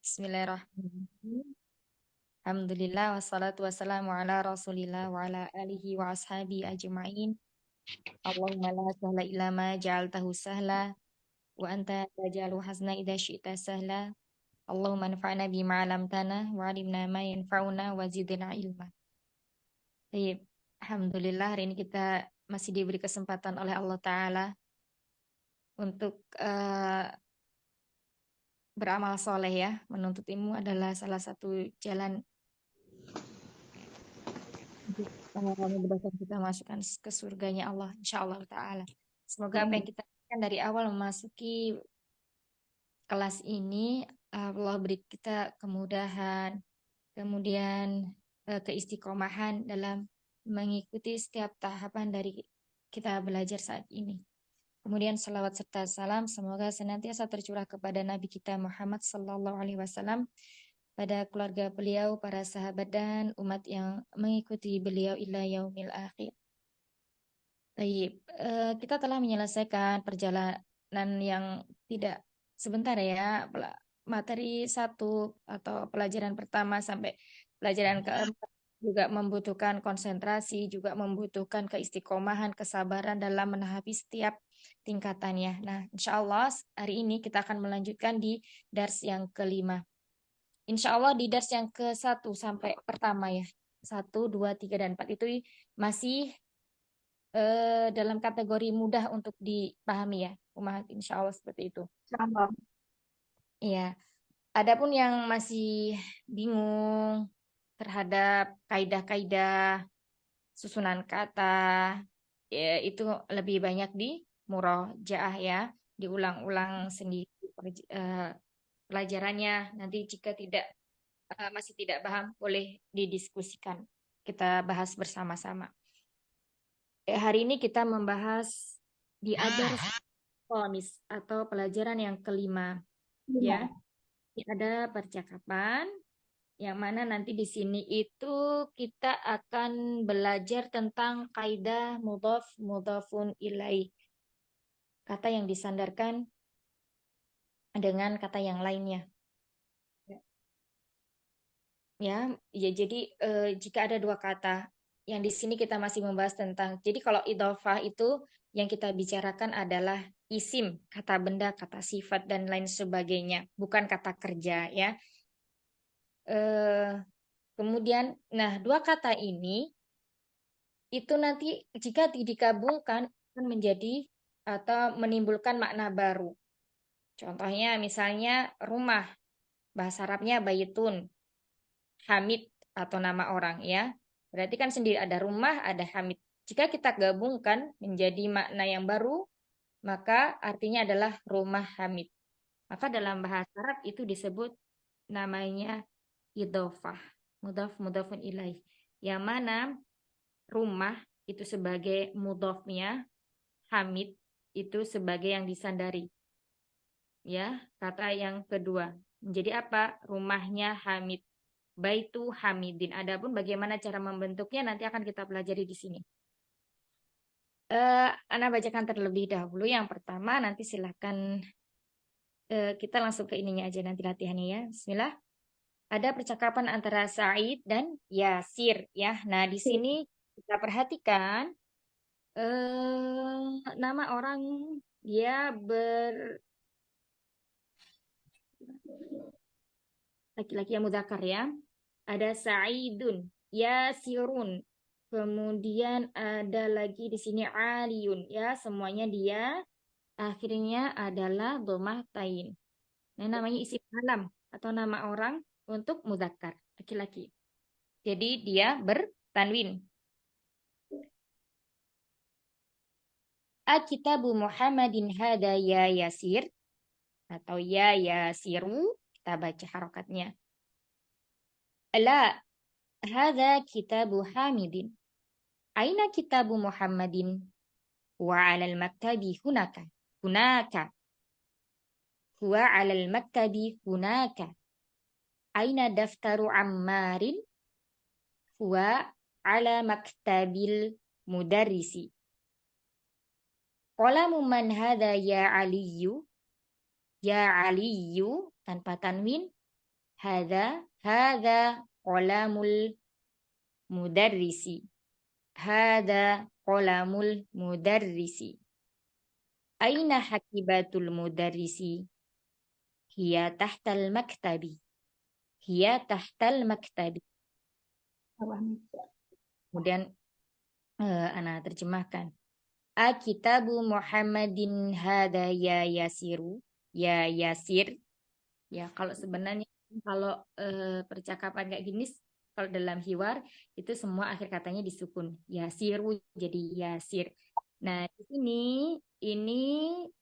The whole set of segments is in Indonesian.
Bismillahirrahmanirrahim. Alhamdulillah wassalatu wassalamu ala Rasulillah wa ala alihi wa ashabi ajma'in. Allahumma la sahla illa ma ja'altahu sahla wa anta taj'alu hazna idza syi'ta sahla. Allahumma anfa'na bima 'allamtana wa 'allimna ma yanfa'una wa zidna ilma. Baik, alhamdulillah hari ini kita masih diberi kesempatan oleh Allah taala untuk beramal soleh ya. Menuntut ilmu adalah salah satu jalan untuk memudahkan kita masukkan ke surganya Allah insyaallah taala. Semoga apa yang kita lakukan dari awal memasuki kelas ini Allah beri kita kemudahan, kemudian keistiqomahan dalam mengikuti setiap tahapan dari kita belajar saat ini. Kemudian salawat serta salam semoga senantiasa tercurah kepada Nabi kita Muhammad sallallahu alaihi wasallam, pada keluarga beliau, para sahabat dan umat yang mengikuti beliau ila yaumil akhir. Baik, kita telah menyelesaikan perjalanan yang tidak sebentar ya, materi 1 atau pelajaran pertama sampai pelajaran keempat juga membutuhkan konsentrasi, juga membutuhkan keistiqomahan, kesabaran dalam menahapi setiap tingkatannya. Nah, insya Allah hari ini kita akan melanjutkan di dars yang kelima. Insya Allah di dars yang ke-1 sampai pertama ya. 1, 2, 3, dan 4 itu masih dalam kategori mudah untuk dipahami ya. Insya Allah seperti itu. Sama. Iya. Adapun yang masih bingung terhadap kaidah-kaidah susunan kata, ya, itu lebih banyak di murojaah ya, diulang-ulang sendiri pelajarannya. Nanti jika masih tidak paham, boleh didiskusikan. Kita bahas bersama-sama. Hari ini kita membahas di adar komis atau pelajaran yang kelima ya. Ada percakapan yang mana nanti di sini itu kita akan belajar tentang kaidah mudhaf mudhafun ilaih. Kata yang disandarkan dengan kata yang lainnya. Ya, jadi jika ada 2 kata yang di sini kita masih membahas tentang. Jadi kalau idhofah itu yang kita bicarakan adalah isim, kata benda, kata sifat dan lain sebagainya, bukan kata kerja ya. Kemudian, nah 2 kata ini itu nanti jika digabungkan akan menjadi atau menimbulkan makna baru. Contohnya misalnya rumah, bahasa Arabnya baitun, Hamid atau nama orang ya. Berarti kan sendiri ada rumah, ada Hamid. Jika kita gabungkan menjadi makna yang baru, maka artinya adalah rumah Hamid. Maka dalam bahasa Arab itu disebut namanya idhofah, mudhaf mudhafun ilaih. Yang mana rumah itu sebagai mudhafnya, Hamid itu sebagai yang disandari. Ya, kata yang kedua. Menjadi apa? Rumahnya Hamid. Baitu Hamidin. Adapun bagaimana cara membentuknya nanti akan kita pelajari di sini. Ana bacakan terlebih dahulu yang pertama, nanti silahkan kita langsung ke ininya aja nanti latihannya ya. Bismillah. Ada percakapan antara Said dan Yasir ya. Nah, di sini kita perhatikan nama orang dia laki-laki yang mudzakkar ya. Ada Sa'idun, Yasirun. Kemudian ada lagi di sini Aliyun ya, semuanya dia akhirnya adalah dhammah tain. Nah, namanya isim alam atau nama orang untuk mudzakkar, laki-laki. Jadi dia bertanwin. Kitabu Muhammadin hada ya Yasir atau ya Yasiru, kita baca harokatnya. La, hada kitabu Hamidin. Aina kitabu Muhammadin? Wa 'alal maktabi hunaka. Hunaka. Huwa 'alal maktabi hunaka. Aina daftaru Ammarin? Huwa 'ala maktabil mudarrisi. Qalamu man hadha ya Aliyu? Ya Aliyu tanpa tanwin. Hada qalamul mudarrisi. Hada qalamul mudarrisi. Aina hakibatul mudarrisi? Hiya tahtal maktabi. Hiya tahtal maktabi. Kemudian ana terjemahkan. Kitabu Muhammadin hada ya yasiru. Ya yasir. Ya, kalau sebenarnya kalau percakapan kayak gini, kalau dalam hiwar itu semua akhir katanya disukun. Yasiru jadi yasir. Nah, di sini ini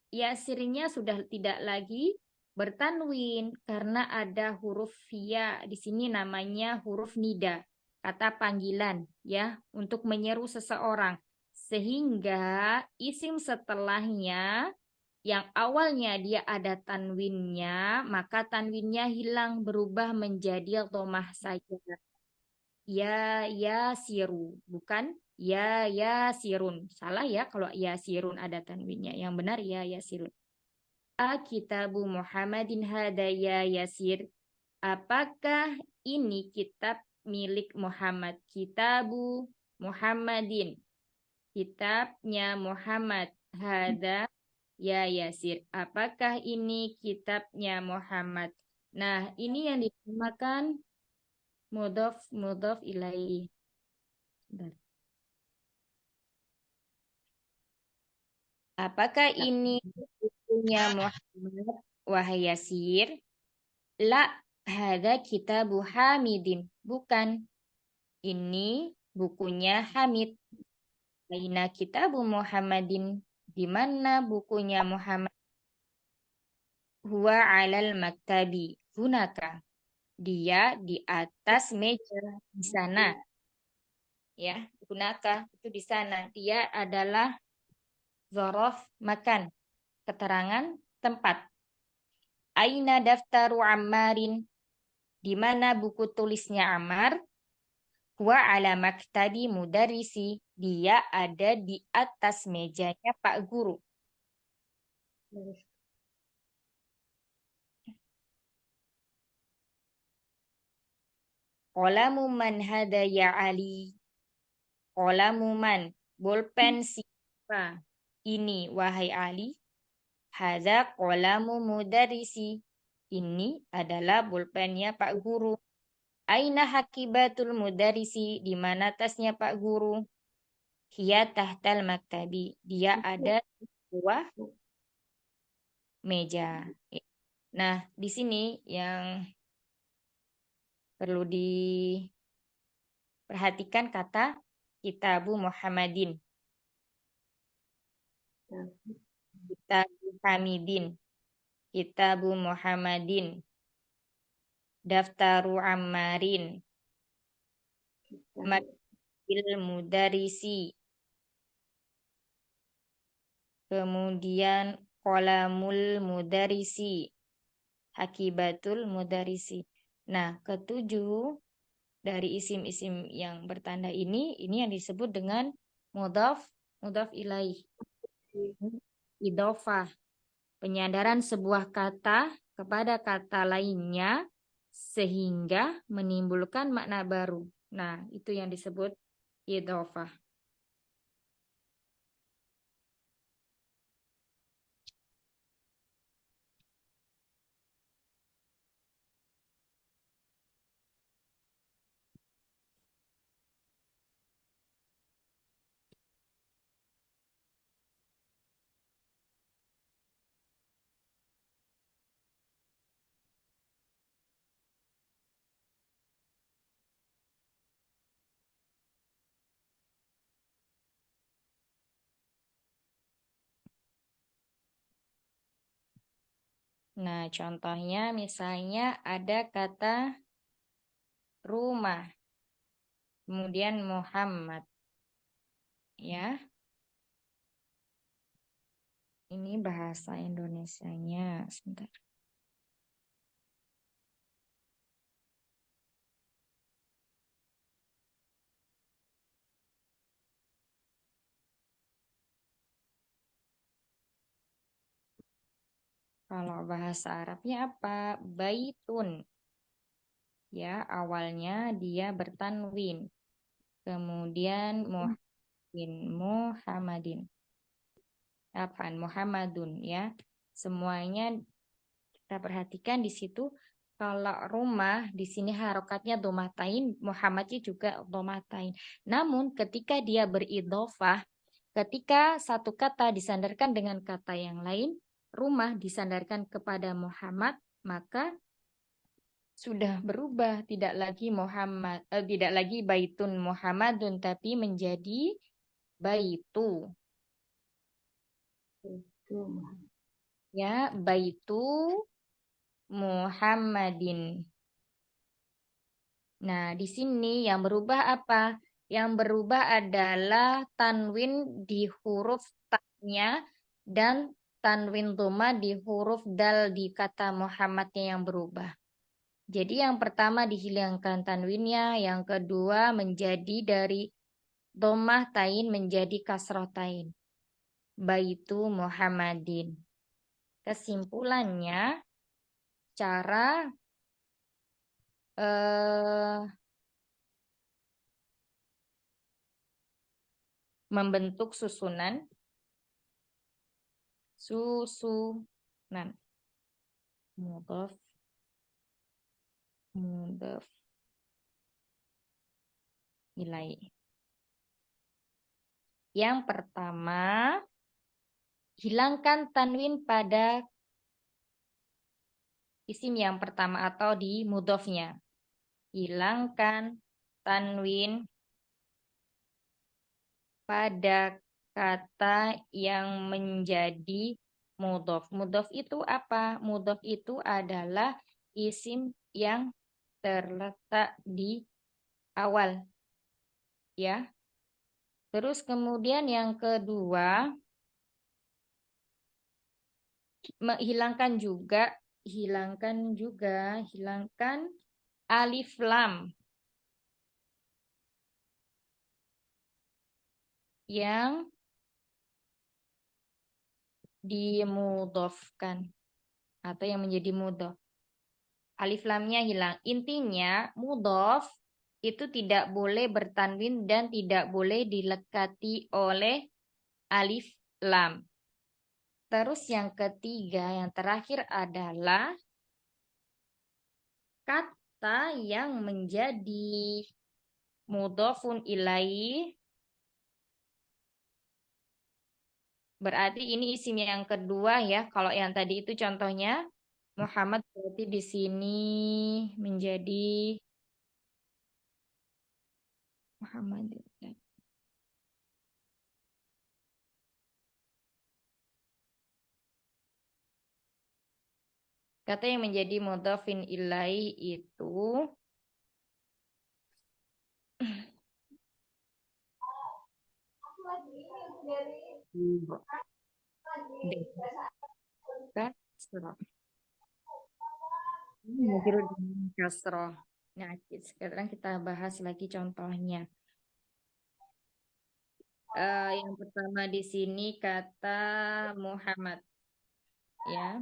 yasirnya sudah tidak lagi bertanwin karena ada huruf ya di sini namanya huruf nida, kata panggilan ya untuk menyeru seseorang. Sehingga isim setelahnya yang awalnya dia ada tanwinnya, maka tanwinnya hilang berubah menjadi dhammah saja. Ya siru, bukan ya sirun. Salah ya kalau ya sirun ada tanwinnya. Yang benar ya sirun. Kitabu Muhammadin hada ya yasir. Apakah ini kitab milik Muhammad? Kitabu Muhammadin. Kitabnya Muhammad. Hada ya Yasir. Apakah ini kitabnya Muhammad? Nah, ini yang dinamakan mudhof ilaih. Bentar. Apakah ini bukunya Muhammad wahai Yasir? La, hada kitabu Hamidin. Bukan. Ini bukunya Hamid. Aina kitabu Muhammadin. Di mana bukunya Muhammad? Huwa alal maktabi. Hunaka. Dia di atas meja di sana. Ya, hunaka itu di sana. Dia adalah zorof makan. Keterangan tempat. Aina daftaru Ammarin. Di mana buku tulisnya Ammar? Huwa ala maktabi mudarisi. Dia ada di atas mejanya Pak Guru. Qalamu man hada ya Ali. Qalamu man. Bolpen siapa? Ini wahai Ali. Hadza qalamu mudarrisi. Ini adalah pulpennya Pak Guru. Aina hakibatul mudarrisi? Di mana tasnya Pak Guru? Hiya tahtal maktabi. Dia ada di bawah meja. Nah, di sini yang perlu diperhatikan kata Kitabu Muhammadin. Kitabu Hamidin. Kitabu Muhammadin. Daftaru Ammarin. Makil mudarisi. Kemudian qalamul mudarisi. Hakibatul mudarisi. Nah, ketujuh dari isim-isim yang bertanda ini yang disebut dengan mudhaf ilaih. Idhofah. Penyandaran sebuah kata kepada kata lainnya sehingga menimbulkan makna baru. Nah, itu yang disebut idhofah. Nah, contohnya misalnya ada kata rumah, kemudian Muhammad. Ya, ini bahasa Indonesianya. Sebentar. Kalau bahasa Arabnya apa? Baitun. Ya, awalnya dia bertanwin. Kemudian Muhammadin. Apaan? Muhammadun ya. Semuanya kita perhatikan di situ kalau rumah di sini harokatnya domatain, Muhammadnya juga domatain. Namun ketika dia beridofah, ketika satu kata disandarkan dengan kata yang lain, rumah disandarkan kepada Muhammad, maka sudah berubah, tidak lagi baitun Muhammadun, tapi menjadi baitu. Itu. Ya, baitu Muhammadin. Nah, di sini yang berubah apa? Yang berubah adalah tanwin di huruf ta-nya dan tanwin dhamma di huruf dal di kata Muhammadnya yang berubah. Jadi yang pertama dihilangkan tanwinnya, yang kedua menjadi dari dhammah tain menjadi kasroh tain. Baitu Muhammadin. Kesimpulannya, cara membentuk susunan mudhaf mudhaf ilaih. Yang pertama, hilangkan tanwin pada isim yang pertama atau di mudhafnya. Hilangkan tanwin pada kata yang menjadi mudhaf. Mudhaf itu apa? Mudhaf itu adalah isim yang terletak di awal. Ya. Terus kemudian yang kedua, hilangkan alif lam yang dimudhofkan atau yang menjadi mudhof. Alif lamnya hilang. Intinya mudhof itu tidak boleh bertanwin dan tidak boleh dilekati oleh alif lam. Terus yang ketiga, yang terakhir adalah kata yang menjadi mudhofun ilaih. Berarti ini isim yang kedua ya. Kalau yang tadi itu contohnya Muhammad, berarti di sini menjadi Muhammad. Kata yang menjadi mudhafin ilaih itu kasroh. Majrur dengan kasroh. Nah, sekarang kita bahas lagi contohnya. Yang pertama di sini kata Muhammad, ya.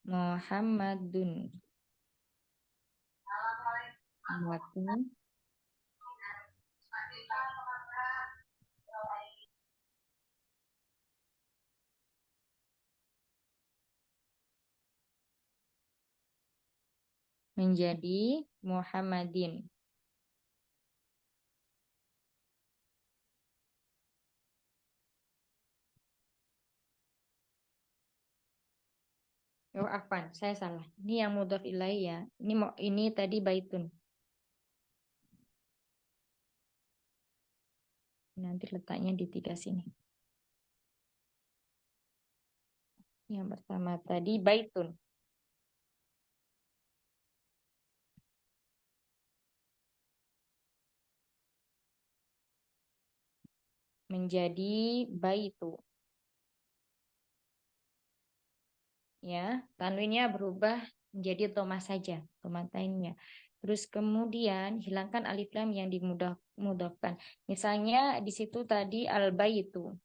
Muhammadun. Maka menjadi Muhammadin. Oh, apa? Saya salah. Ini yang mudhaf ilaih ya. Ini tadi baitun. Nanti letaknya di tidak sini. Yang pertama tadi baitun. Menjadi baitu. Ya, tanwinnya berubah menjadi dhamma saja, dhamatainnya. Terus kemudian hilangkan alif lam yang dimudhafkan. Misalnya di situ tadi al-baitu.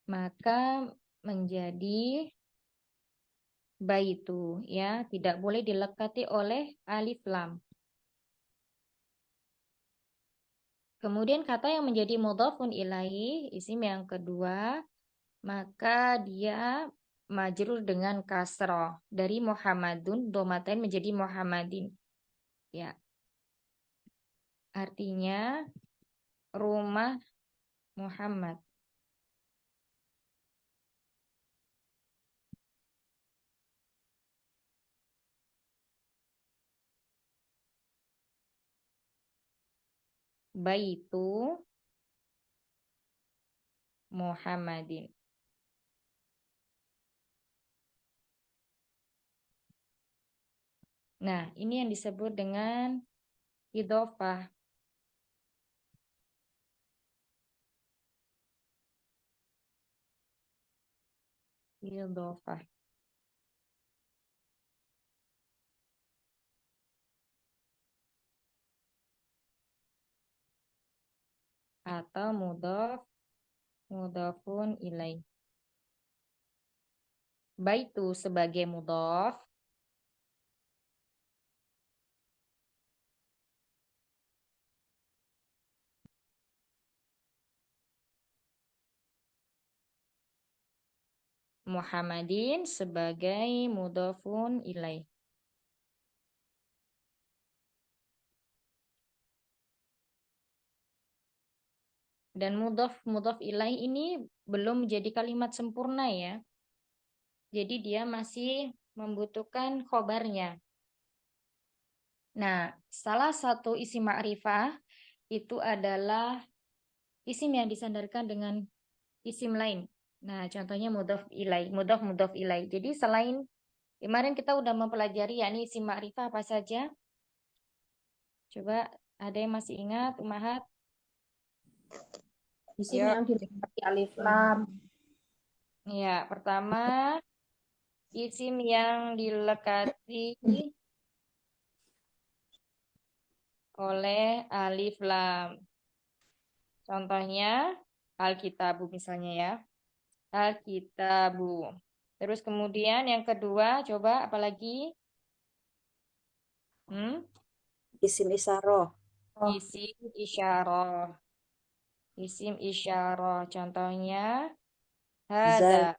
Maka menjadi baitu, ya, tidak boleh dilekati oleh alif lam. Kemudian kata yang menjadi mudhafun ilaih, isim yang kedua, maka dia majrur dengan kasroh. Dari Muhammadun, domatain menjadi Muhammadin. Ya, artinya rumah Muhammad. Baitu Muhammadin. Nah, ini yang disebut dengan idhofah. Idhofah. Atau mudhafun ilaih. Baitu sebagai mudhaf. Muhammadin sebagai mudhafun ilaih. Dan mudhaf ilaih ini belum menjadi kalimat sempurna ya. Jadi dia masih membutuhkan khobarnya. Nah, salah satu isim ma'rifah itu adalah isim yang disandarkan dengan isim lain. Nah, contohnya mudhaf ilaih, mudhaf ilaih. Jadi selain kemarin kita udah mempelajari yakni isim ma'rifah apa saja? Coba ada yang masih ingat, Umahat? Isim Yuk. yang dilekati alif lam. Ya, pertama isim yang dilekati oleh alif lam. Contohnya Alkitabu misalnya ya. Alkitabu. Terus kemudian yang kedua, coba apalagi? Isim isyarah. Isim isyarah. Isim isyarah. Contohnya Zal, hadza.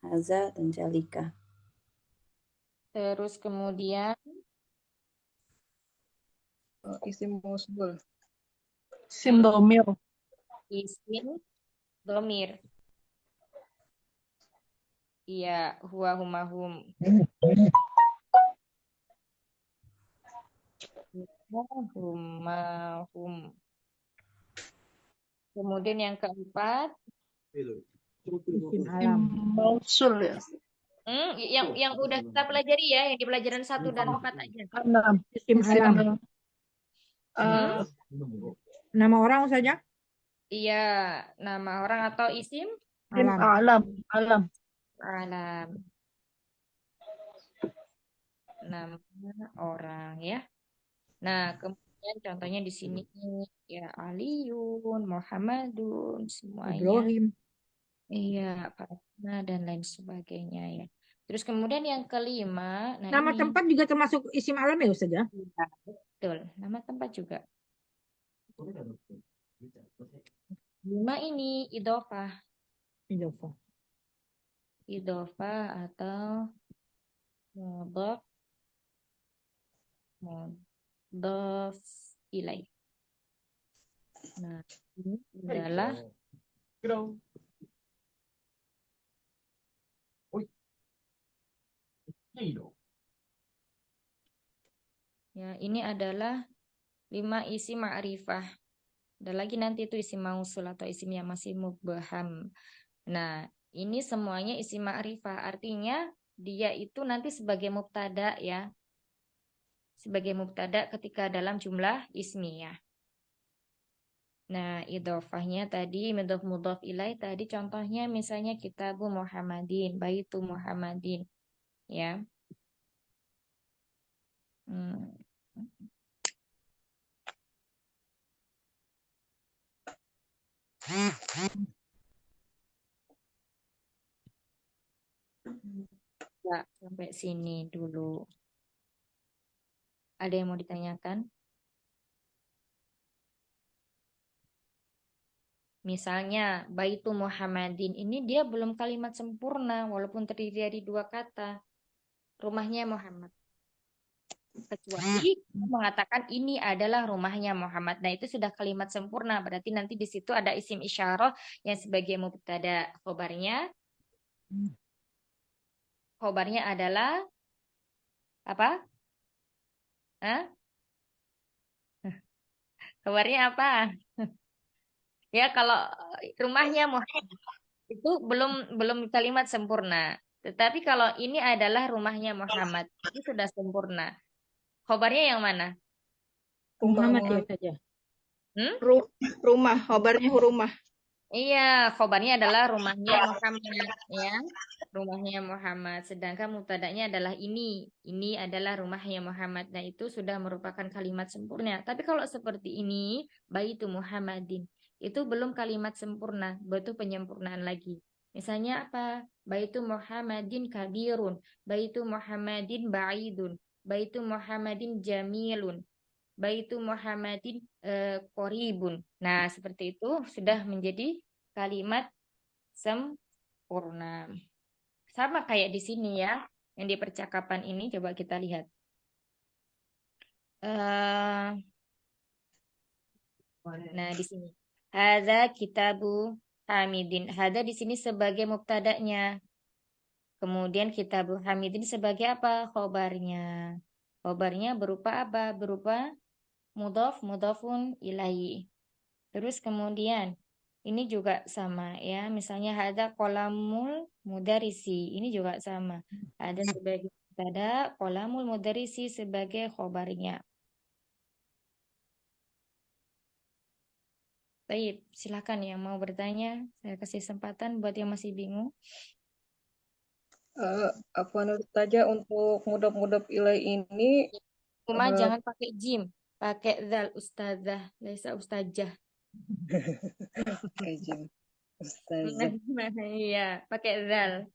haza, dan jalika. Terus kemudian Isim mausul. Isim domir. isim domir. Iya, huwa huma hum. Huma hum. Kemudian yang keempat, Isim mausul ya. yang udah kita pelajari ya, yang di pelajaran 1 dan 4 aja. Isim alam. Nama orang saja? Iya, nama orang atau isim Isim alam. alam. Nama orang ya. Nah, kemudian contohnya di sini ya Aliun, Muhammadun, semuanya. Ibrahim. Iya, Fatma dan lain sebagainya ya. Terus kemudian yang kelima, nah Nama ini tempat juga termasuk isim alam ya Ustaz ya? iya, betul, nama tempat juga. 5 ini idhofah. Idhofah atau mudhaf ilaih. Nah, ini adalah ya, ini adalah 5 isim ma'rifah. Ada lagi nanti itu isim mausul atau isim yang masih mubham. Nah, ini semuanya isim ma'rifah. Artinya dia itu nanti sebagai mubtada ya. Sebagai mubtada ketika dalam jumlah ismiyah. Nah, idhofahnya tadi mudhaf ilaih tadi contohnya misalnya kitabu Muhammadin, baitu Muhammadin ya. Hmm. Ya, sampai sini dulu. Ada yang mau ditanyakan? Misalnya, Baitu Muhammadin ini dia belum kalimat sempurna, walaupun terdiri dari dua kata. Rumahnya Muhammad. Kecuali mengatakan ini adalah rumahnya Muhammad. Nah, itu sudah kalimat sempurna. Berarti nanti di situ ada isim isyarah yang sebagai mubtada. Khobarnya adalah apa? Hah? Khobarnya apa? Ya, kalau rumahnya Muhammad itu belum kalimat sempurna. Tetapi kalau ini adalah rumahnya Muhammad, itu sudah sempurna. Khobarnya yang mana? Muhammad ya saja. Hmm? Rumah, khobarnya rumah. Iya, khobarnya adalah rumahnya Muhammad, ya. Rumahnya Muhammad. Sedangkan mubtada'nya adalah ini. Ini adalah rumahnya Muhammad. Nah, itu sudah merupakan kalimat sempurna. Tapi kalau seperti ini, Baitu Muhammadin, itu belum kalimat sempurna, butuh penyempurnaan lagi. Misalnya apa? Baitu Muhammadin kabirun, Baitu Muhammadin ba'idun, Baitu Muhammadin jamilun, Baitu Muhammadin qoribun. Nah, seperti itu sudah menjadi kalimat sempurna. Sama kayak di sini ya, yang di percakapan ini coba kita lihat. Nah, di sini. Hadza kitabu Hamidin. Hadza di sini sebagai mubtada'nya. Kemudian kitabu Hamidin sebagai apa? Khobarnya. Khobarnya berupa apa? Berupa mudhafun ilaihi. Terus kemudian ini juga sama ya. Misalnya ada kolamul mudarisi. Ini juga sama. Ada sebagai mubtada, kolamul mudarisi sebagai khobarnya. Baik, silakan yang mau bertanya. Saya kasih kesempatan buat yang masih bingung. Afwan saja untuk mudhaf ilai ini Cuma jangan pakai jim, pakai zal ustazah, laisa ustajah. izin Ustazah. Iya, pakai zal.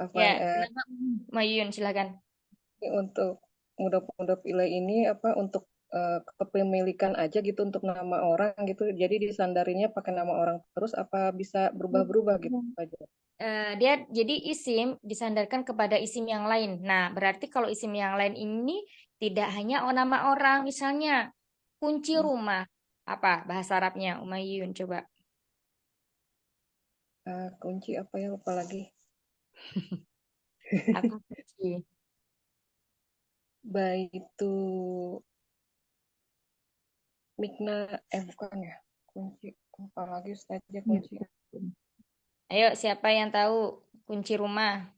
Afwan, Ya, kenapa? Mayun, silakan. untuk mudhaf ilai ini apa untuk kepemilikan aja gitu untuk nama orang gitu. Jadi disandarinya pakai nama orang terus apa bisa berubah-berubah gitu aja. Dia jadi isim disandarkan kepada isim yang lain. Nah, berarti kalau isim yang lain ini tidak hanya nama orang, misalnya kunci rumah. Apa bahasa Arabnya? Umayyun, coba. Kunci apa ya, lupa lagi. Apa kunci? Baitu Mikna, bukan ya. Kunci, lupa lagi saja kunci. Ayo, siapa yang tahu kunci rumah?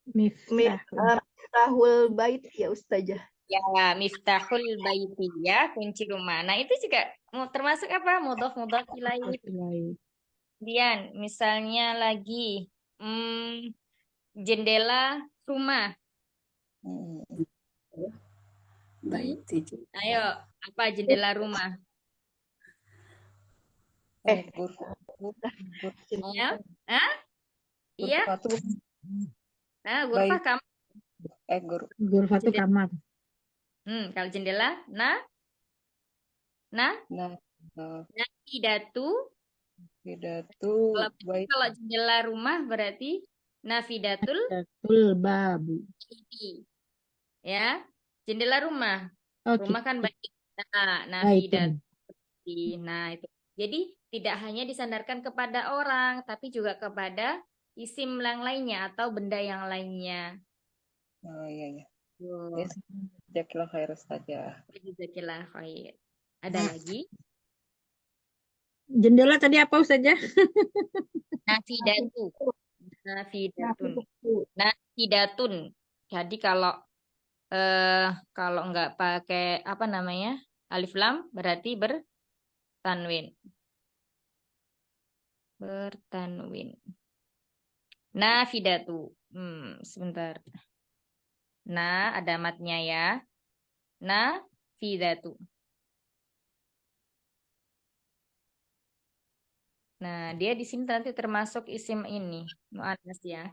Miftahul bait ya Ustazah. Ya, miftahul baiti ya, kunci rumah. Nah, itu juga termasuk apa? Mudhaf ilaih. Kemudian, misalnya lagi jendela rumah. Baiti. Ayo, apa jendela rumah? Ya? Hah? Iya? Ghurfah kamar. Ghurfatu kamar. Kalau jendela, nafidatu. Kalau jendela rumah berarti nafidatul babu. Ya, jendela rumah. Rumah kan baik. Nah, nafidatul. Nah, itu. Jadi tidak hanya disandarkan kepada orang, tapi juga kepada isim yang lainnya atau benda yang lainnya. Oh iya. Jazakallah khair saja. Jazakallah khair. Ada lagi? Jendela tadi apa saja? Nafidatun. Jadi kalau nggak pakai apa namanya alif lam berarti bertanwin. Nafidatu. Sebentar. Ada matnya ya. Nafidatu. Nah, dia di sini nanti termasuk isim ini, muannas ya.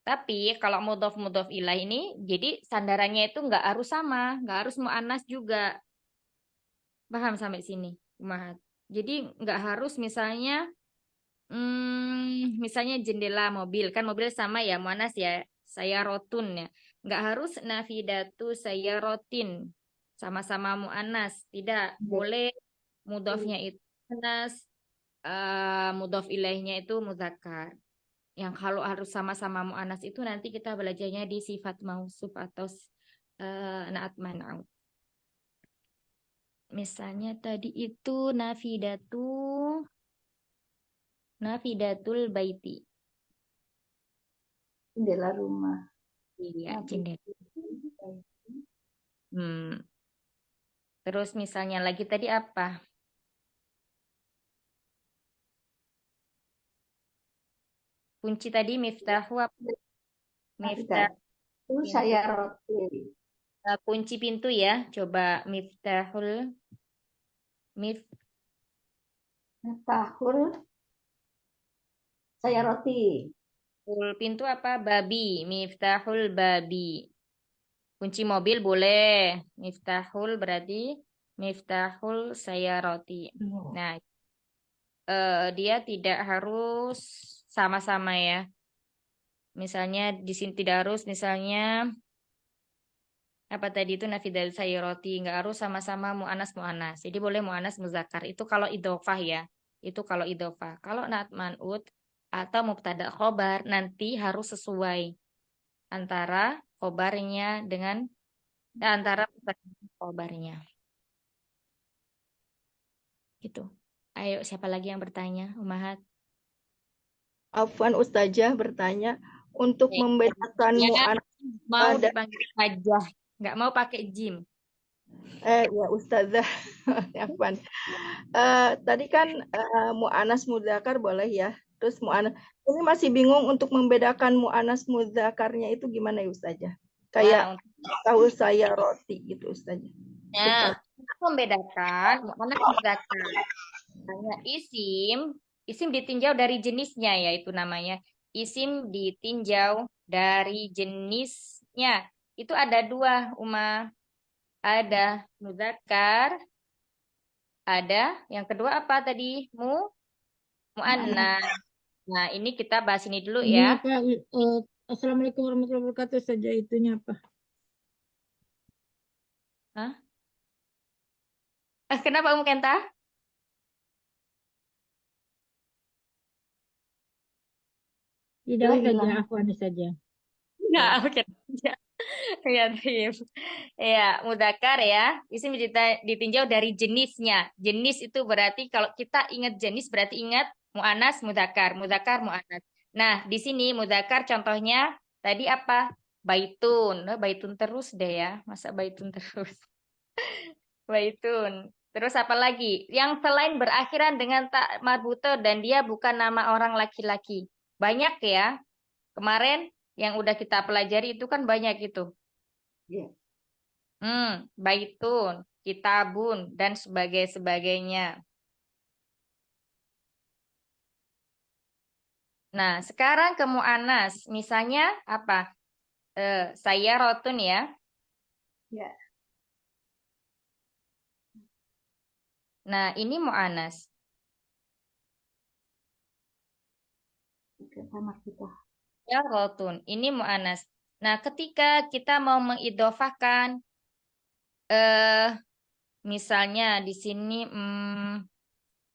Tapi kalau mudhof ilaih ini, jadi sandarannya itu nggak harus sama, nggak harus mu'annas juga. Paham sampai sini, Umahat? Jadi nggak harus misalnya jendela mobil, kan mobil sama ya, mu'annas ya, saya rotun ya. Nggak harus nafidatu saya rotin, sama-sama mu'annas. Tidak, boleh mudhofnya itu mu'annas, mudhof ilaihnya itu muzakkar. Yang kalau harus sama-sama mu'annas itu nanti kita belajarnya di sifat mausuf atau naat man'ut. Misalnya tadi itu nafidatul baiti. Jendela rumah. Iya, Nabi. jendela. Terus misalnya lagi tadi apa? Kunci tadi miftahu apa? Miftah. Itu saya roti. Kunci pintu ya. Coba miftahul Tahul saya roti. pintu apa? Babi. Miftahul babi. Kunci mobil boleh. Miftahul berarti miftahul sayaroti. Nah, dia tidak harus sama-sama ya. Misalnya di sini tidak harus misalnya apa tadi itu nafidal sayaroti, nggak harus sama-sama mu'anas. Jadi boleh mu'anas muzakkar. Itu kalau idhofah ya. Itu kalau idhofah. Kalau naat man'ut atau mubtada khobar nanti harus sesuai antara khobarnya dengan antara mubtada khobarnya. Gitu. Ayo siapa lagi yang bertanya? Umahat. Afwan Ustazah bertanya, untuk membedakan Ya, mu'annas mau dan dipanggil saja, nggak mau pakai jim. ya Ustazah, Afwan. Tadi kan mu'annas mudzakkar boleh ya. Terus mu'annas ini masih bingung untuk membedakan mu'annas mudzakarnya itu gimana ya Ustazah? Kayak tahu saya roti gitu Ustazah. Nah, membedakan mu'annas mudzakkar. Hanya isim ditinjau dari jenisnya yaitu namanya isim ditinjau dari jenisnya. Itu ada dua, Ada mudzakkar, ada yang kedua apa tadi? Mu'annas. Nah, ini kita bahas ini dulu Ini ya. apa? Assalamualaikum warahmatullahi wabarakatuh saja itunya apa? Hah? Kenapa Kenta? Tidak saja, afwan saja. Enggak, oke. Ya, ya, mudzakkar ya. Isim ditinjau dari jenisnya. Jenis itu berarti kalau kita ingat jenis berarti ingat mu'anas, mudzakkar, mu'anas. Nah, di sini mudzakkar contohnya tadi apa? Baitun. Baitun terus deh ya. Masa baitun terus? Baitun. Terus apa lagi? Yang selain berakhiran dengan tak marbuto dan dia bukan nama orang laki-laki. Banyak ya. Kemarin yang udah kita pelajari itu kan banyak itu. Iya. Baitun, kitabun, dan sebagainya. Nah, sekarang ke mu'anas. Misalnya apa? Saya rotun ya. Ya. Nah, ini mu'anas. Sama kita. Ya, rotun. Ini mu'anas. Nah, ketika kita mau mengidofahkan, misalnya di sini,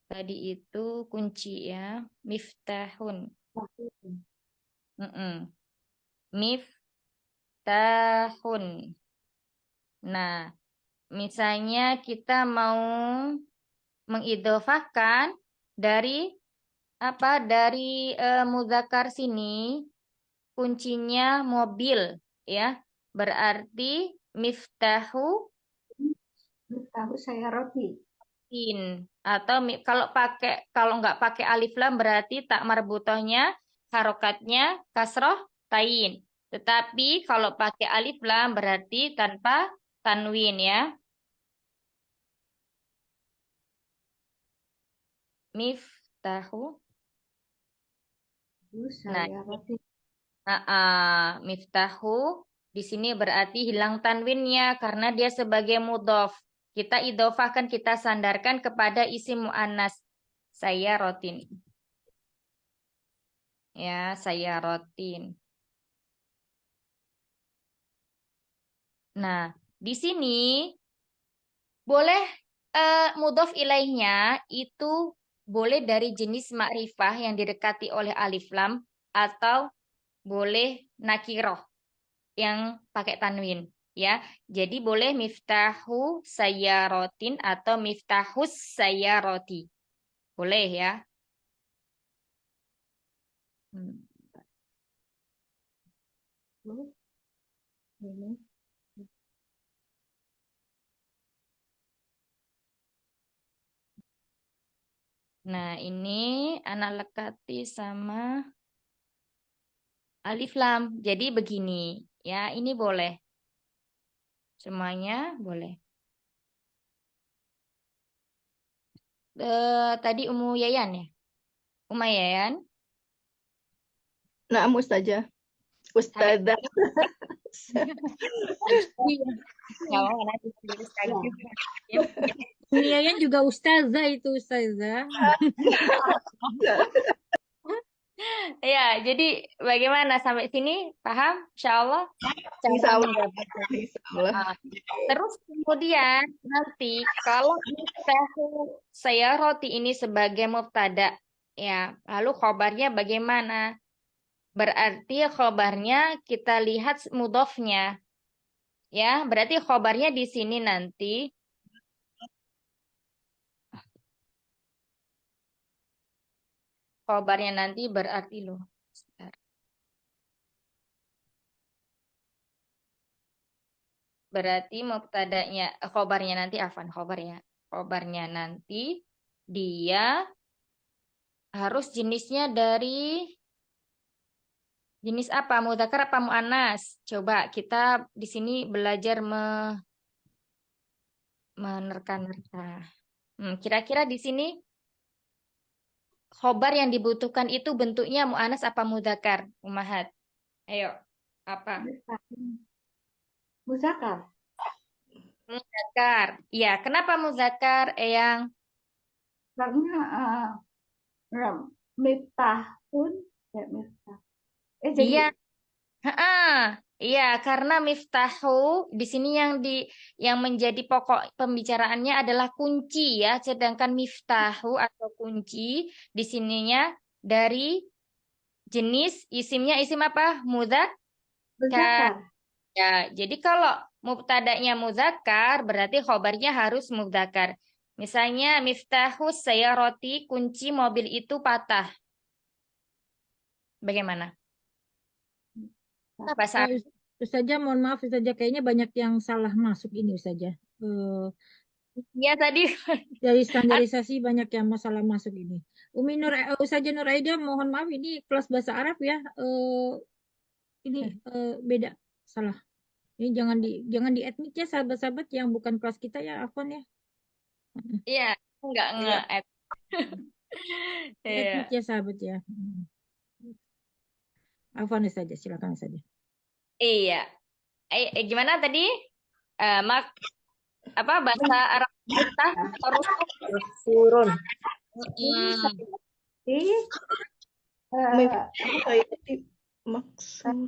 tadi itu kunci ya, miftahun. Miftahun. Nah, misalnya kita mau mengidofahkan dari apa? Dari mudzakkar sini kuncinya mobil ya. Berarti miftahu Tahu saya roti. atau kalau nggak pakai alif lam berarti tak marbutohnya harokatnya kasroh tain. Tetapi kalau pakai alif lam berarti tanpa tanwin ya. Miftahu. Saya roti. Miftahu di sini berarti hilang tanwinnya karena dia sebagai mudhof. Kita idhofahkan, kita sandarkan kepada isim muannas. Saya rotin. Ya, saya rotin. Nah, di sini boleh mudhof ilaihnya itu boleh dari jenis ma'rifah yang didekati oleh alif lam atau boleh nakiroh yang pakai tanwin, ya. Jadi boleh miftahu sayyarotin atau miftahus sayyaroti. Boleh ya. Ini. Nah, ini anak lekati sama alif lam. Jadi begini, ya, ini boleh. Semuanya boleh. Tadi Umu Yayan ya? Uma Yayan? Nah, Ustazah. Ustazah. Nggak mau nanti sendiri sekali. Yayan juga ustazah itu ustazah. Ya, jadi bagaimana sampai sini? Paham? Insya Allah. Insya Allah. Terus kemudian nanti kalau miftahu sayyaroti ini sebagai mubtada, ya, lalu khobarnya bagaimana? Berarti khobarnya kita lihat mudhofnya. Ya, berarti khobarnya di sini nanti khobarnya nanti berarti loh. Sebentar. Berarti mubtadanya khobarnya nanti afan khobarnya. Khobarnya nanti dia harus jenisnya dari jenis apa? Mudzakkar apa muannas? Coba kita di sini belajar menerka-nerka. Kira-kira di sini khobar yang dibutuhkan itu bentuknya muannas apa mudzakkar? Ummahat. Ayo, apa? Muzakkar. Mudzakkar. Ya, kenapa mudzakkar, Eyang? Karena miftahun ya miftah. Jadi Iya. Iya, karena miftahu di sini yang menjadi pokok pembicaraannya adalah kunci ya, sedangkan miftahu atau kunci di sininya dari jenis isimnya isim apa? Mudzakkar. muzakkar. Ya, jadi kalau mubtada'nya mudzakkar berarti khobarnya harus mudzakkar. Misalnya miftahu sayyarati, kunci mobil itu patah. Bagaimana? Bahasa Ustazah, mohon maaf Ustazah, kayaknya banyak yang salah masuk ini Ustazah. ya tadi Dari standarisasi banyak yang masalah masuk ini. Ustazah Nur Aida, mohon maaf ini kelas bahasa Arab ya. Ini beda, salah. Ini jangan di admit ya sahabat-sahabat yang bukan kelas kita ya, Afwan ya. Iya, enggak nge-add. Iya. Admit ya sahabat ya. Afwan saja, silakan saja. Iya. Gimana tadi? Apa bahasa Arab kita harus Turun. Maksud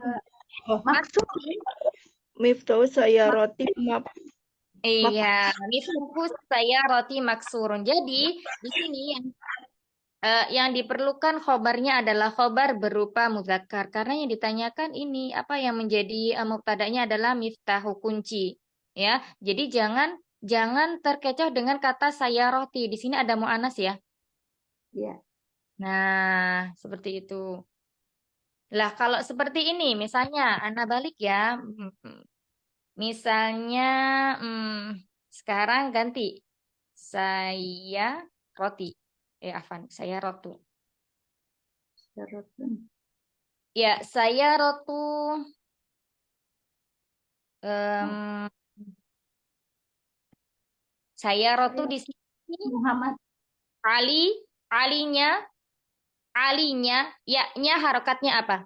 Miftahu sayyarati iya, miftahu sayyarati maksurun. Jadi di sini yang diperlukan khobarnya adalah khobar berupa mudzakkar karena yang ditanyakan ini apa yang menjadi mubtada'nya adalah miftahu kunci, ya. Jadi jangan terkecoh dengan kata sayyarati. Di sini ada mu'annas ya. ya. Nah, seperti itu. Lah, kalau seperti ini, misalnya, Ana balik ya. Misalnya, sekarang ganti. Saya roti. Afan, saya rotu. Ya, saya rotu. Saya rotu di sini. Muhammad. Alinya, ya-nya harokatnya apa?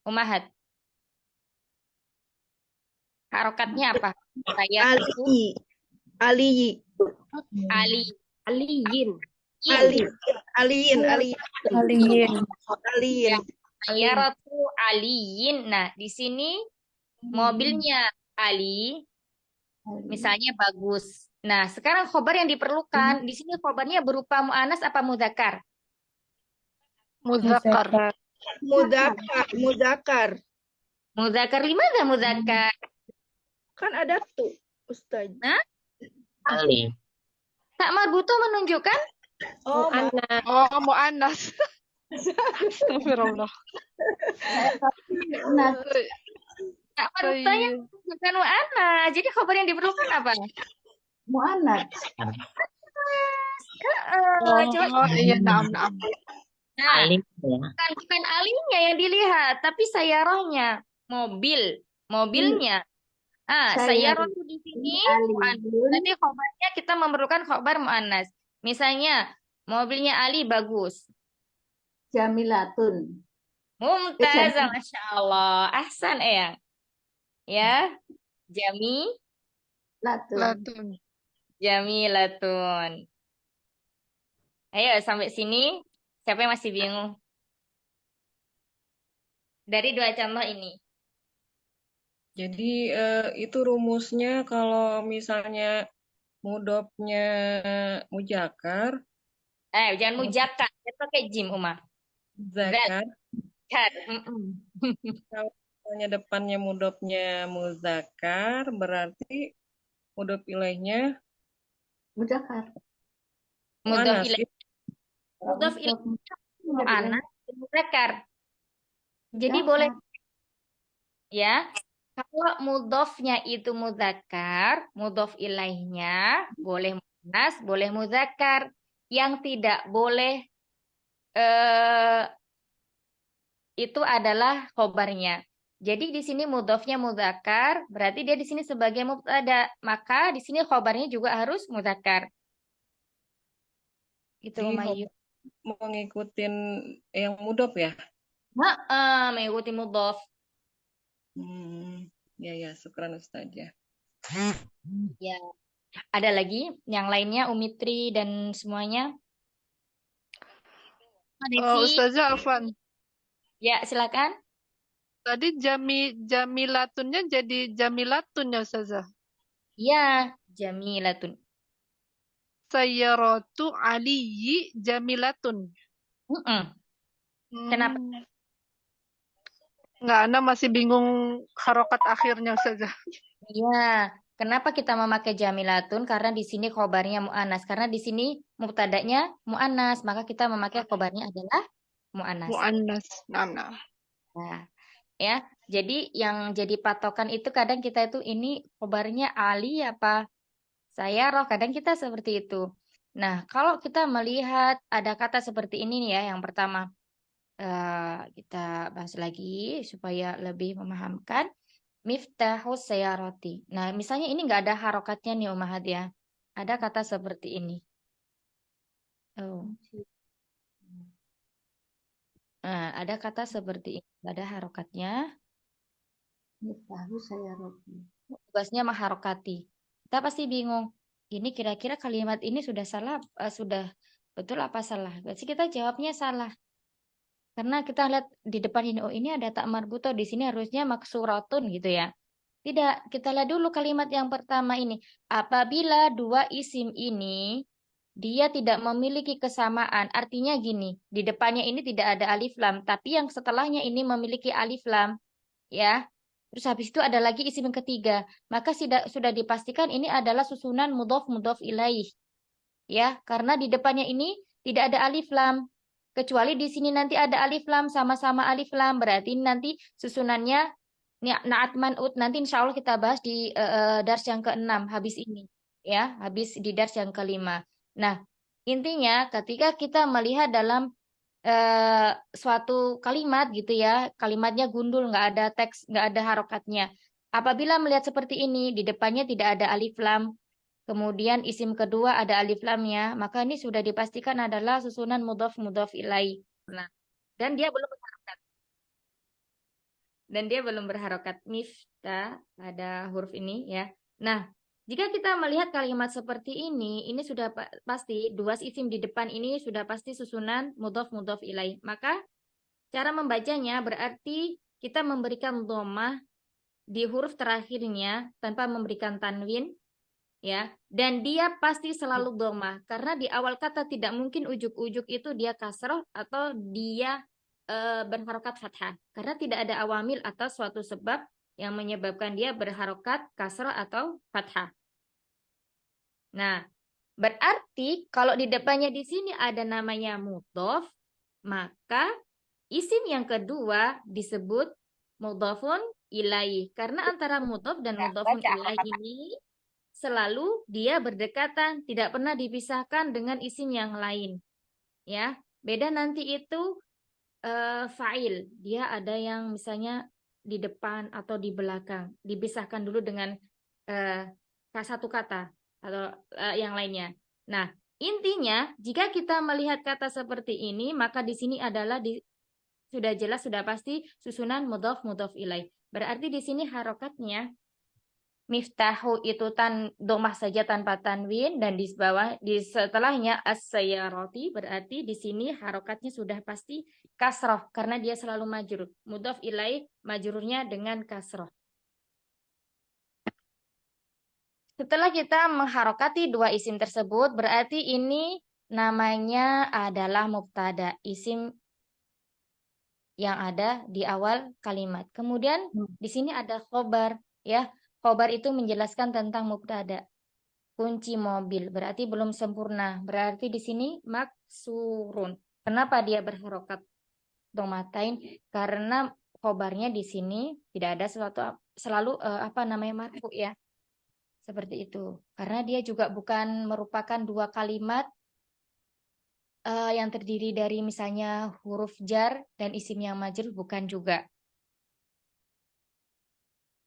Umahat. Harokatnya apa? Saya itu Ali. Ali. Aliyin. Ali. Aliin. Aliyin. Ya, Sayyaratu aliyin. Nah, di sini mobilnya Ali misalnya bagus. Nah, sekarang khobar yang diperlukan di sini khobarnya berupa mu'anas apa mudzakkar? Muzakkar. Mudzakkar. Mudzakkar limana mudzakkar? Kan ada tuh, Ustaz. Nah, Ali. tak marbuto menunjukkan Oh, Mu'annas. Oh, mu'annas. Astagfirullah. tak marbutonya bukan mu'anas. Jadi khobar yang diperlukan apa? Mu'annas. Coba. Oh, iya, naam. Nah, Alim ya. bukan alinya yang dilihat, tapi sayarohnya, mobilnya. Sayaroh itu di sini mu'annas. Jadi khobarnya kita memerlukan khobar mu'annas. Misalnya, mobilnya Ali bagus. Jamilatun. Mumtaz, Masya Allah. Ahsan, Eyang. Ya, Latun. Jamilatun. Ayo, sampai sini. Siapa yang masih bingung? Dari dua contoh ini. Jadi itu rumusnya kalau misalnya mudofnya mujakar, Jangan mujakat. Jangan pakai jim, Uma. zakar, Zakat. kalau misalnya depannya mudofnya muzakar, berarti mudof ilaihnya Mudakkar. Mudhof mu'annas. ilaih. Mudhof ilaih mu'annas mudzakkar. Jadi boleh ya. Kalau mudhofnya itu mudzakkar, mudhof ilaihnya boleh mu'annas, boleh mudzakkar. Yang tidak boleh itu adalah khobarnya. Jadi di sini mudhofnya mudzakkar, berarti dia di sini sebagai mubtada. Maka di sini khobarnya juga harus mudzakkar. Itu Jadi Mayu. mau ngikutin yang mudof ya? Mengikuti mudhof. Ya, syukran Ustazah. Ya. Ada lagi yang lainnya, Umitri dan semuanya? Ustazah Afwan. Ya, silakan. Tadi jamilatunnya jadi jamilatun ya, Ustazah. Ya, jamilatun. Sayyaratu aliyi jamilatun. Kenapa? Nggak, Ana masih bingung harokat akhirnya, Ustazah. Iya, kenapa kita memakai jamilatun? Karena di sini khobarnya mu'anas. Karena di sini mubtada'nya mu'anas, maka kita memakai khobarnya adalah mu'anas. Mu'annas. Nah. Nah, ya. Jadi yang jadi patokan itu kadang kita itu ini khobarnya Ali apa Sayyarah, kadang kita seperti itu. Nah, kalau kita melihat ada kata seperti ini nih ya, yang pertama kita bahas lagi supaya lebih memahamkan. Miftahus sayyarati. Nah, misalnya ini nggak ada harokatnya nih Umahat ya. Ada kata seperti ini. Nah, ada kata seperti ini. Nggak ada harokatnya. Miftahus sayyarati. Tugasnya mengharokati. Kita pasti bingung. Ini kira-kira kalimat ini sudah salah, sudah betul apa salah? Berarti kita jawabnya salah. Karena kita lihat di depan ini, oh ini ada tak marbuto, di sini harusnya maksuratun gitu ya. Tidak, kita lihat dulu kalimat yang pertama ini. Apabila dua isim ini, dia tidak memiliki kesamaan. Artinya gini, di depannya ini tidak ada alif lam, tapi yang setelahnya ini memiliki alif lam. Ya. Terus habis itu ada lagi isim yang ketiga. Maka sudah dipastikan ini adalah susunan mudhof ilaih. Ya, karena di depannya ini tidak ada alif lam. Kecuali di sini nanti ada alif lam, sama-sama alif lam. Berarti nanti susunannya na'at man'ut. Nanti insya Allah kita bahas di dars yang ke-6 habis ini. Ya, habis di dars yang ke-5. Nah, intinya ketika kita melihat dalam suatu kalimat gitu ya, kalimatnya gundul, nggak ada teks, nggak ada harokatnya. Apabila melihat seperti ini, di depannya tidak ada alif lam, kemudian isim kedua ada alif lamnya, maka ini sudah dipastikan adalah susunan mudhof ilaih. Nah, dan dia belum berharokat. dan dia belum berharokat miftah pada huruf ini ya. Nah, jika kita melihat kalimat seperti ini sudah pasti dua isim di depan ini sudah pasti susunan mudhof mudhof ilaih. Maka cara membacanya berarti kita memberikan dhammah di huruf terakhirnya tanpa memberikan tanwin ya, dan dia pasti selalu dhammah karena di awal kata tidak mungkin ujuk-ujuk itu dia kasroh atau dia berharokat fathah karena tidak ada awamil atau suatu sebab yang menyebabkan dia berharokat kasroh atau fathah. Nah, berarti kalau di depannya di sini ada namanya mudhof, maka isim yang kedua disebut mudhofun ilaih karena antara mudhof dan mudhofun ilaih ini selalu dia berdekatan, tidak pernah dipisahkan dengan isim yang lain. Ya, beda nanti itu fa'il. Dia ada yang misalnya di depan atau di belakang, dipisahkan dulu dengan satu kata atau yang lainnya. Nah, intinya jika kita melihat kata seperti ini, maka di sini adalah sudah jelas, sudah pasti susunan mudhof mudhof ilaih. Berarti di sini harokatnya miftahu itu domah saja tanpa tanwin dan di bawah di setelahnya as-sayyarati berarti di sini harokatnya sudah pasti kasroh karena dia selalu majrur. Mudhof ilaih majrurnya dengan kasroh. Setelah kita mengharokati dua isim tersebut berarti ini namanya adalah mubtada, isim yang ada di awal kalimat. Kemudian di sini ada khobar, ya. Khobar itu menjelaskan tentang mubtada. Kunci mobil berarti belum sempurna. Berarti di sini maksurun. Kenapa dia berharokat domatain? Karena khobarnya di sini tidak ada sesuatu selalu marfu ya. Seperti itu. Karena dia juga bukan merupakan dua kalimat yang terdiri dari misalnya huruf jar dan isim yang majrur, bukan juga.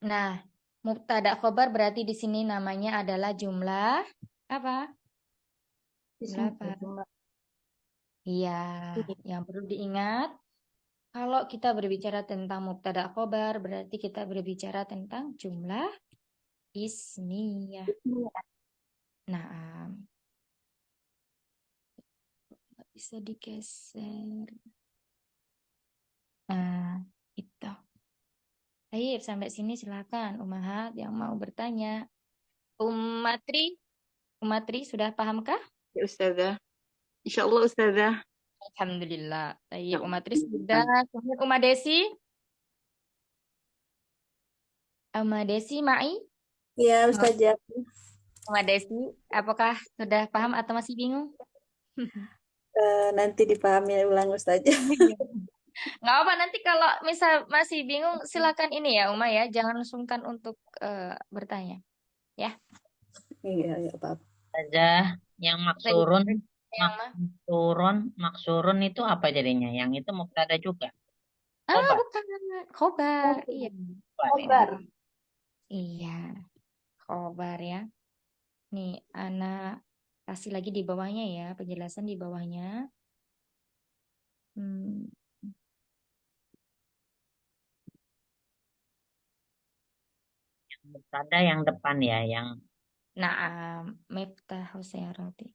Nah, mubtada khobar berarti di sini namanya adalah jumlah apa? Jumlah apa? Iya, yang perlu diingat kalau kita berbicara tentang mubtada khobar berarti kita berbicara tentang jumlah ismiyah. Nah, bisa digeser. Nah, itu. Baik, sampai sini silakan Umahat yang mau bertanya. Umatri sudah pahamkah? Ya Ustazah. Insya Allah Ustazah. Alhamdulillah. Baik, Umatri sudah. Kemudian Umadesi. Umadesi Mai. Ya Ustazah. Umadesi, apakah sudah paham atau masih bingung? Nanti dipahami ulang Ustazah. Nggak apa, nanti kalau misal masih bingung silakan ini ya Uma ya, jangan sungkan untuk bertanya ya. Iya, ya Pak. Saja yang maksurun, Yang maksurun itu apa jadinya? Yang itu mubtada juga. bukan khobar. Iya. Khobar. Iya. Khobar ya. Nih, anak kasih lagi di bawahnya ya, penjelasan di bawahnya. Mubtada yang depan ya, yang Miftahu sayarati.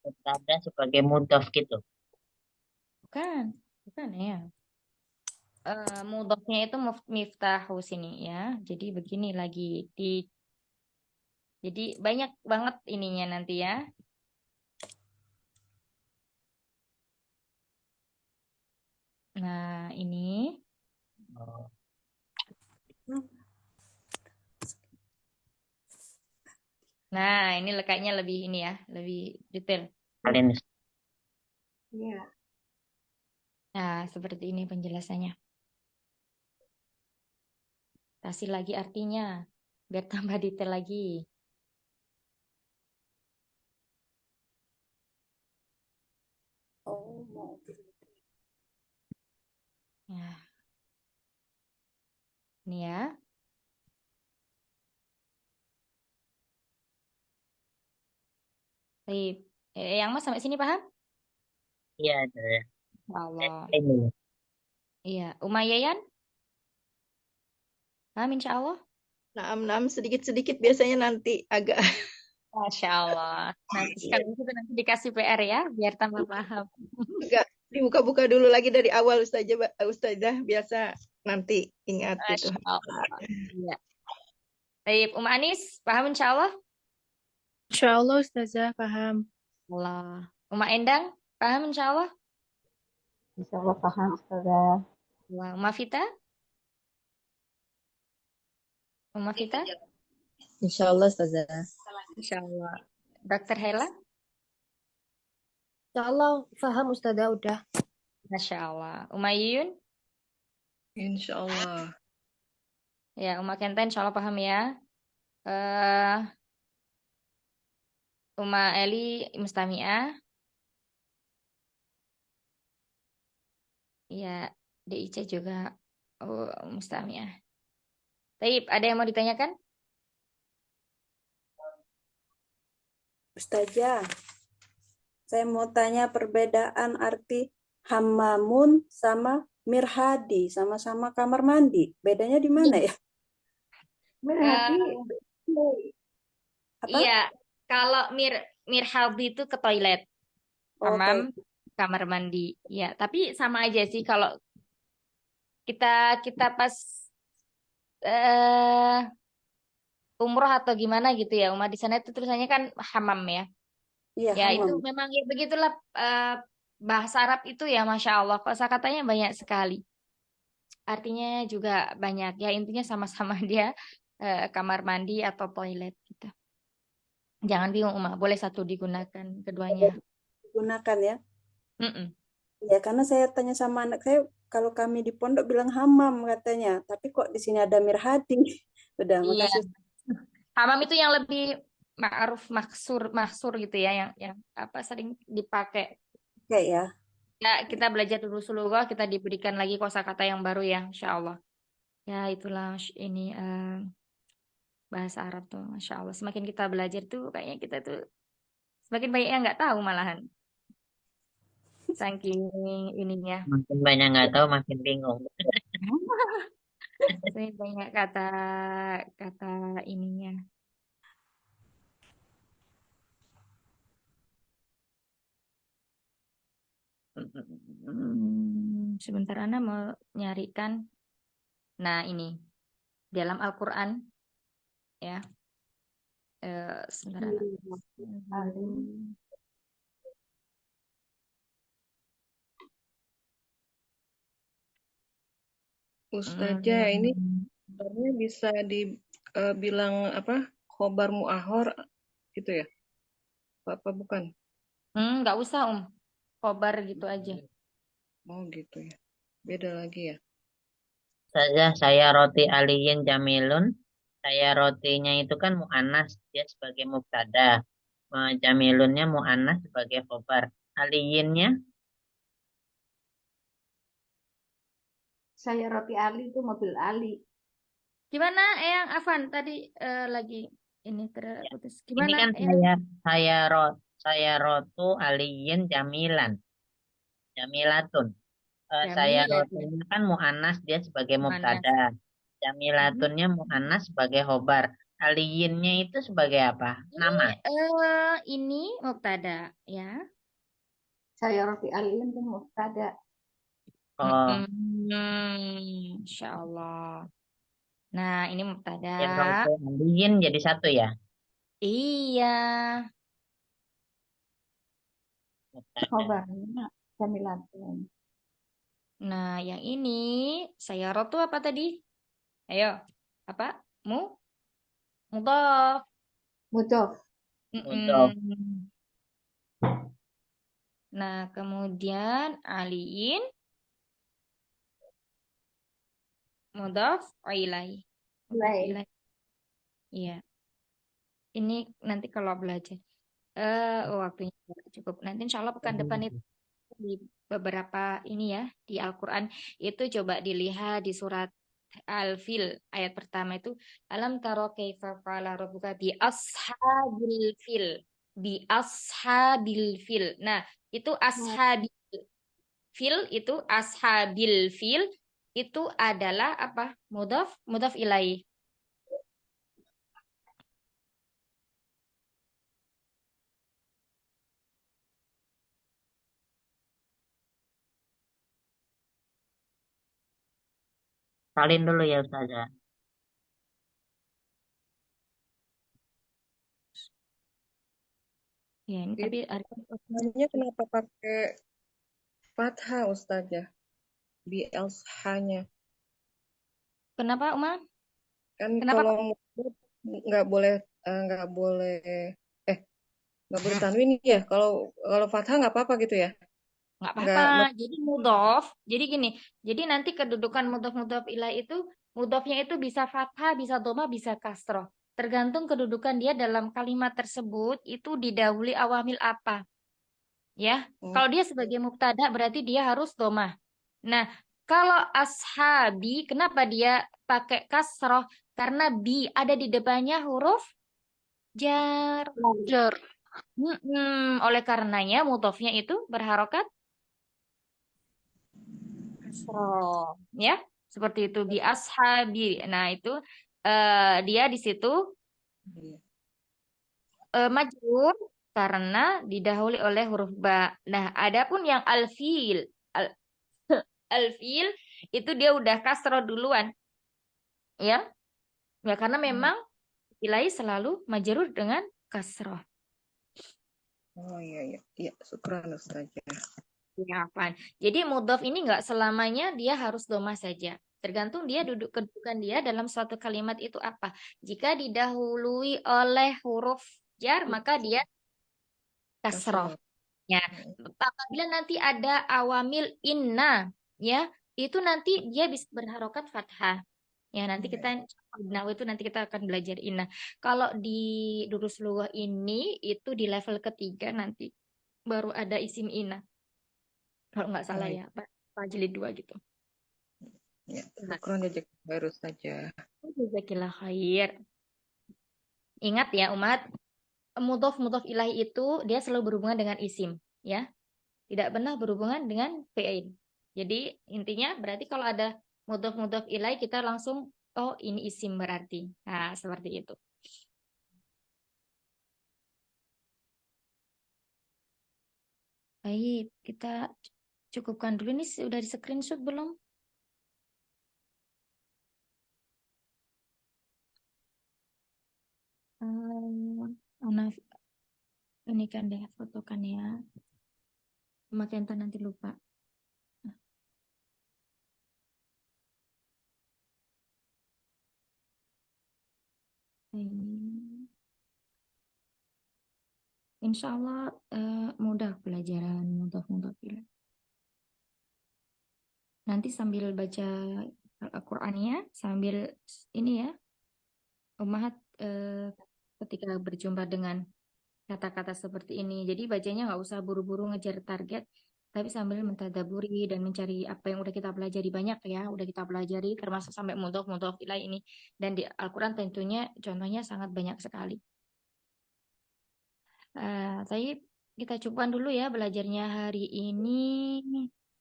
mubtada sebagai mudhof gitu. Bukan ya. Mudhofnya itu miftahu sini ya. Jadi begini lagi jadi banyak banget ininya nanti ya. Nah, ini. Nah, ini letaknya lebih ini ya, lebih detail. Kalian Iya. Nah, seperti ini penjelasannya. Kasih lagi artinya, biar tambah detail lagi. Oh, Nah, ini ya. Baik. Yang Mas sampai sini paham? Iya, Ustazah. Insya Saya Allah. cek dulu. Iya. Umayyan, paham insya Allah? Naam, sedikit-sedikit biasanya nanti agak Masya Allah. Nanti kalau gitu nanti dikasih PR ya, biar tambah paham. agak dibuka-buka dulu lagi dari awal Ustazah biasa nanti ingat gitu. Masya Allah. Iya. Baik, Anis, paham insya Allah? Insya Allah Ustazah paham. Allah. Endang, paham insya Allah? Insya Allah paham Ustazah. Allah. Vita? Vita? Insya Allah Ustazah. Insya Allah. Dokter Hela? Insya Allah paham Ustazah udah. Masya Allah. Yuyun? Insya Allah. Ya, Kenta insya Allah paham ya. eh Eli Mustami'ah. Ya, DIC juga Mustami'ah. Taib, ada yang mau ditanyakan? Ustazah, saya mau tanya perbedaan arti hamamun sama mirhadi, sama-sama kamar mandi. Bedanya di mana ya? Berarti Apa? Iya, kalau mirhadi itu ke toilet, Oh, hamam, kamar mandi. Ya, tapi sama aja sih kalau kita pas eh umroh atau gimana gitu ya, di sana itu tulisannya kan hamam ya. iya Ya, itu hamam. memang ya begitulah bahasa Arab itu ya, Masya Allah. Kosakatanya banyak sekali. Artinya juga banyak. Ya, intinya sama-sama dia kamar mandi atau toilet gitu. Jangan bingung, boleh satu digunakan keduanya. Gunakan ya. Mm-mm. Ya, karena saya tanya sama anak saya, kalau kami di pondok bilang hamam katanya, tapi kok di sini ada mirhadi. Udah, Iya, makasih. hamam itu yang lebih ma'ruf maksur gitu ya, yang apa sering dipakai. Oke ya. Ya, kita belajar dulu seluruh, kita diberikan lagi kosakata yang baru ya, Insya Allah. Ya, itulah ini bahasa Arab tuh, Masya Allah. Semakin kita belajar tuh, kayaknya kita tuh semakin banyak yang nggak tahu malahan. Saking ininya. Makin banyak nggak tahu, makin bingung. Semakin banyak kata ininya. Sebentar Ana mau nyarikan. Nah, ini dalam Al-Qur'an ya. Sebentar Ana. Ustazah, ini sebenarnya bisa dibilang apa? Khobar mu'ahor gitu ya? Apa bukan? Nggak usah khobar gitu aja. Oh gitu ya. Beda lagi ya. Saya roti aliyin jamilun. Saya rotinya itu kan mu'anas, dia sebagai mubtada. Jamilunnya mu'anas sebagai khobar. Aliyinnya Saya roti Ali itu mobil Ali. Gimana Eyang Afan tadi lagi ini terputus. ini Gimana kan Eyang? saya rotu aliyin jamilan. Jamilatun. Saya Jamilah. rotinya kan mu'anas, dia sebagai Mu'annas. mubtada. Jamilatunnya mu'anas sebagai khobar. Aliyinnya itu sebagai apa? Nama. Ini mubtada ya. Saya roti Ali itu mubtada. Oh, Insya Allah. Nah, ini mubtada. yang rotu aliyin jadi satu ya? Iya. Mubtada. Khobarnya jamilatun. Nah, yang ini saya rotu apa tadi? Ayo, apa? Mudhaf. Mudhof. Mudhof. Nah, kemudian aliin mudhaf ilaih. Ilaih. Iya. Ini nanti kalau belajar. Waktunya cukup. Nanti insya Allah pekan depan itu di beberapa ini ya di Al-Quran itu coba dilihat di surat Al-Fil ayat pertama itu alam taro kaifa fa'ala rabbuka bi ashabil fil. Nah, itu ashabi fil itu ashabil fil itu adalah apa? Mudhaf ilaih. Salin dulu ya Ustazah. Ya, ini tapi ada Namanya kenapa pakai fathah Ustazah? Bi'alshanya. kenapa, Uma? Kan Kenapa? kalau mudhaf nggak boleh nggak boleh tanwin ya. Kalau fathah nggak apa-apa gitu ya. Nggak Nggak apa-apa. Jadi mudhof. Jadi gini. Jadi nanti kedudukan mudhof ilaih itu mudhofnya itu bisa fathah, bisa dhamma, bisa kasroh. Tergantung kedudukan dia dalam kalimat tersebut itu didahului awamil apa. Ya. Kalau dia sebagai mubtada berarti dia harus dhamma. Nah, kalau ashabi kenapa dia pakai kasroh? Karena bi ada di depannya huruf jar. Jar. Oleh karenanya mudhofnya itu berharokat kasroh, ya seperti itu bi ashabi. Nah itu dia di situ majrur karena didahului oleh huruf ba. Nah adapun yang alfil alfil itu dia udah kasroh duluan, ya karena memang ilahi selalu majrur dengan kasroh. Oh iya, syukran Ustazah. Ya, Pan. Jadi mudhof ini nggak selamanya dia harus dhamma saja. Tergantung dia kedudukan dia dalam suatu kalimat itu apa. Jika didahului oleh huruf jar, maka dia kasroh. Ya. Apabila nanti ada awamil inna, ya, itu nanti dia bisa berharokat fathah. Ya, nanti kita itu nanti kita akan belajar inna. Kalau di durus lughah ini itu di level ketiga nanti baru ada isim inna. Kalau nggak salah ya, Pak jilid 2 gitu. Ya, syukran jazakallahu saja. Jazakillah khair. Ingat ya umat, mudhof ilahi itu dia selalu berhubungan dengan isim, ya. Tidak pernah berhubungan dengan fi'il. Jadi intinya berarti kalau ada mudhof ilahi kita langsung oh ini isim berarti. Nah, seperti itu. Baik, kita cukupkan dulu. Ini sudah di screenshot belum? Ini kan deh fotokan ya. Pemakaian nanti lupa. Insya Allah mudah pelajaran mudhof ilaih. Nanti sambil baca Al-Qur'annya, sambil ini ya, Ummahat ketika berjumpa dengan kata-kata seperti ini. Jadi bacanya nggak usah buru-buru ngejar target, tapi sambil mentadaburi dan mencari apa yang udah kita pelajari banyak ya, udah kita pelajari termasuk sampai mudhof ilaih ini. Dan di Al-Quran tentunya contohnya sangat banyak sekali. Tapi kita cukupkan dulu ya belajarnya hari ini.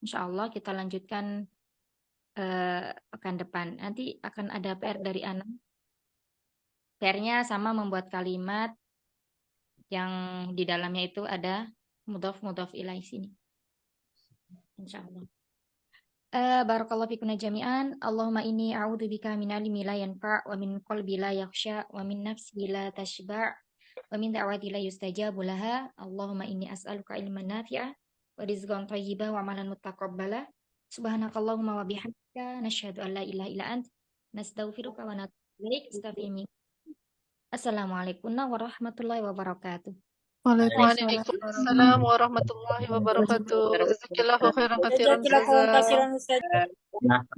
Insya Allah kita lanjutkan pekan depan. Nanti akan ada PR dari Ana. PR-nya sama membuat kalimat yang di dalamnya itu ada mudhof ilaih sini. Insya Allah. Barakallahu fikuna jami'an. Allahumma inni a'udzubika min ilmi la yanfa' wa min qalbi la yakhsha wa min nafsi la tashba' wa min da'wati la yustajabu laha. Allahumma inni as'aluka ilman nafi'a wa rizqan thayyiba wa amalan mutaqabbala. Subhanakallahumma wa bihamdika nasyhadu an la ilaha illa ant nastaghfiruka wa natubu ilaik. Assalamualaikum warahmatullahi wabarakatuh. Waalaikumsalam warahmatullahi wabarakatuh. Jazakallahu khairan katsiran. Jazakallahu khairan Ustazah. Nah,